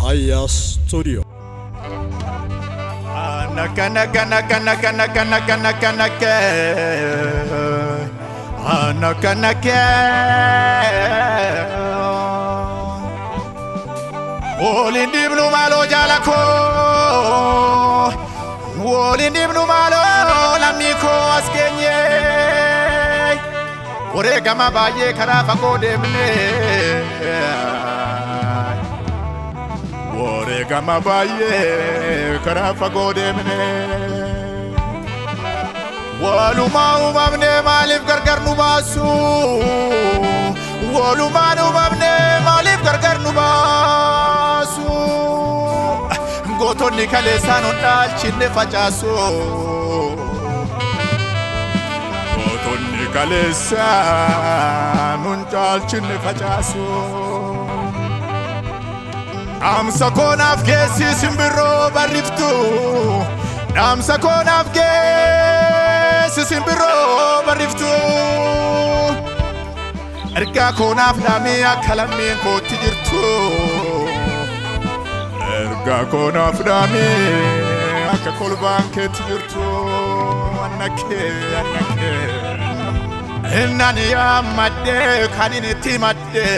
Aya Studio. Wolin dibnu malo jalako, wolin dibnu malo lamiko askenye. Ore gama baye kara fako demne, ore gama baye kara fako demne. Waluma umamne malif gargar nubasu, waluma umamne malif gargar nubasu. Gotonni kalesano dalchinne facasu, gotonni kalesano dalchinne facasu. Amsa konaf gesi simbiro bariftu, amsa konaf gesi simbiro bariftu. Erga konaf nami akalamien koti jirtu, erga konaf nami akakolban keti jirtu. Annake innani yamadde kaniniti madde,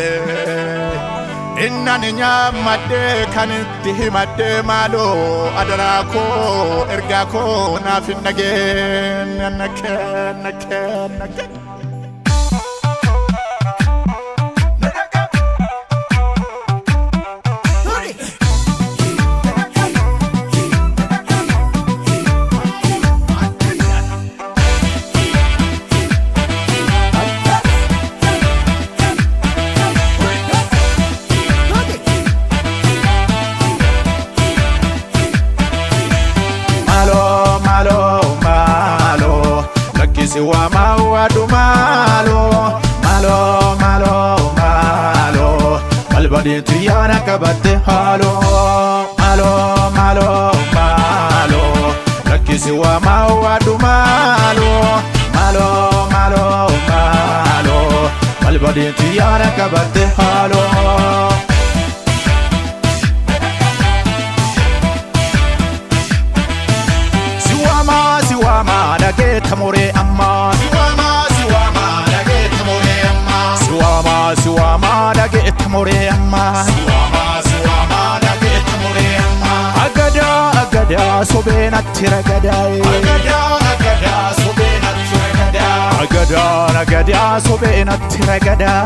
innani yamadde kaniti himadde malo adarako erga konaf nage annake. Siwa mawadu malo, malbadi tuyana kabate halo, malo, laki siwa mawadu malo, malbadi tuyana kabate halo. Siwama dage tamore amma, siwama dage tamore amma, siwama dage tamore amma, siwama dage tamore amma. Agada sobena tiragadai, agada sobena tiragadai, agada sobena tiragadai,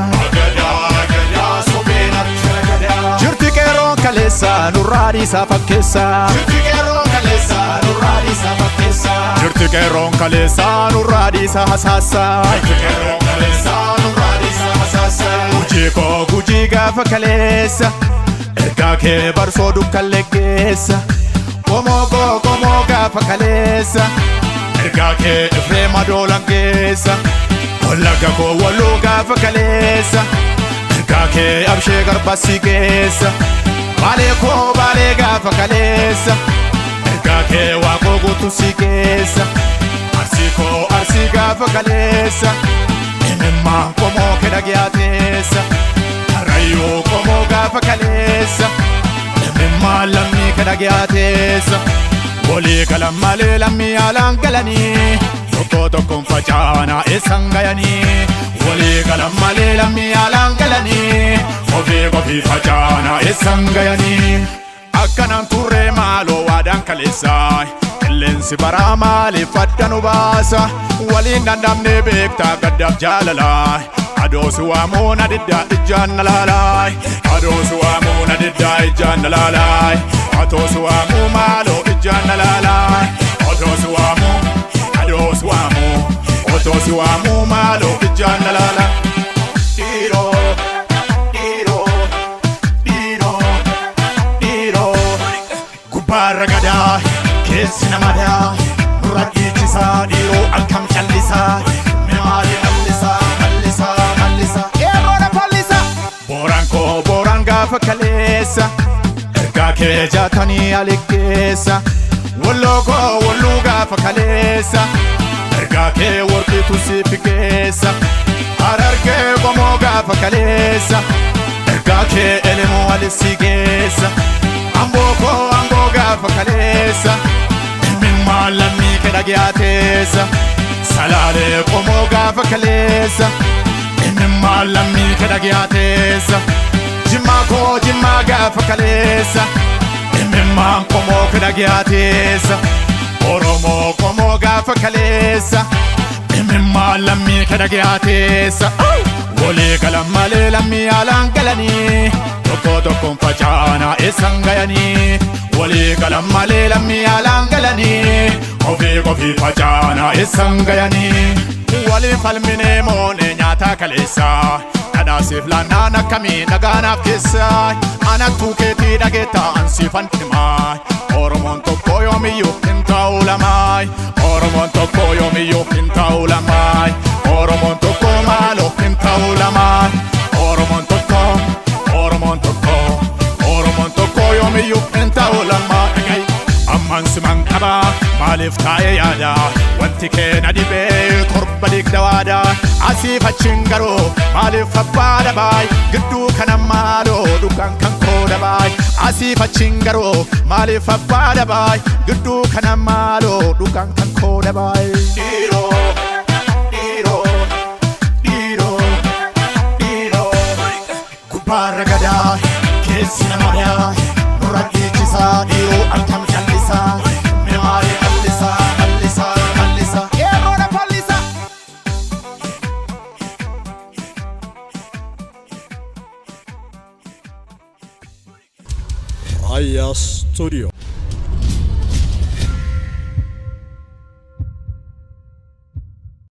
agada sobena tiragadai. Jirti kero kalesa nuradi safakesa, jirti kero kalesa nuradi safakesa. Jirti kero kalesa nuradi sahasasa, jirti kero kalesa nuradi sahasasa. Guji gafa kalesa, erga ke barso dukallegesa. Gomo gafa kalesa, erga ke efrema dolangesa. Wallaga ko wallo gafa kalesa, erga ke abshe garbasi gesa. Bale gafa kalesa, erga ke waqo gutu sigesa. Arsi gafa kalesa, enema komo kedagiatesa. Rayo komo gafa kalesa, enema lammi kedagiatesa. Woli kalam male lammi alangalani, toko fajana esangayani. Woli kalam male lammi alangalani, gofi fajana esangayani. Akkanan turre malo wadan kalesai, lensi barama le faddanu basa. Walin dandamne bekta gaddaf jalalai, adosu amuna didda ijanna lalai, adosu amuna didda ijanna lalai, adosu amu malo ijanna lalai, adosu amu malo ijanna lalai. Ragada, kesi namada, muradi chisa diro akam chalisa, memari malisa, erona palisa. Boranga fakalesa, erga ke jatani alikesa. Walluga fakalesa, erga ke worki tusifikesa. Ararge gomoga fakalesa, erga ke elemo alisigesa. gaafa kaleessa imimmaan lammii kee dhagiyaateessa salaalee qomoo gaafa kaleessa imimmaan lammii kee dhagiyaateessa jimmaa koo jimmaa gaafa kaleessa imimmaan qomoo kee dhagiyaateessa Oromoo qomoo gaafa kaleessa imimmaan lammii kee dhagiyaateessa walii galan malee lammii haalaan galanii tokko tokkoon facaanaa eessan gayanii walii galan malee lammii haalaan galanii ofii facaanaa eessan gayanii walii falminee moonee nyaataa kaleessaa dhadhaasiif laannaan akkamii nagaanaaf keessaa anattuu keetii dhageettaa ansiifan himaa Oromoon tokko yoomiyyuu hin ta'u lamaay Oromoon tokko yoomiyyuu hin ta'u lamaay Oromoon tokko maaloo hin ta'u lamaay Oromoon tokko Oromoon tokko yoomiyyuu hin ta'u lamaay amman siman qabaa maaliif taa'ee yaada wanti kee na dhibee torba digda waada asiif achiin garuu maaliif abbaa dabaay gidduu kana maaloo dhugaan kan koo dabaay asiif achiin garuu maaliif abbaa dabaay gidduu kana maaloo dhugaan kan koo dabaay gubbaarra gadaa keessi nama daa nurra dhiichisaa dhiiroo akkam callisaa mimaaree hallisaa yerooda fallisa Aya Studio.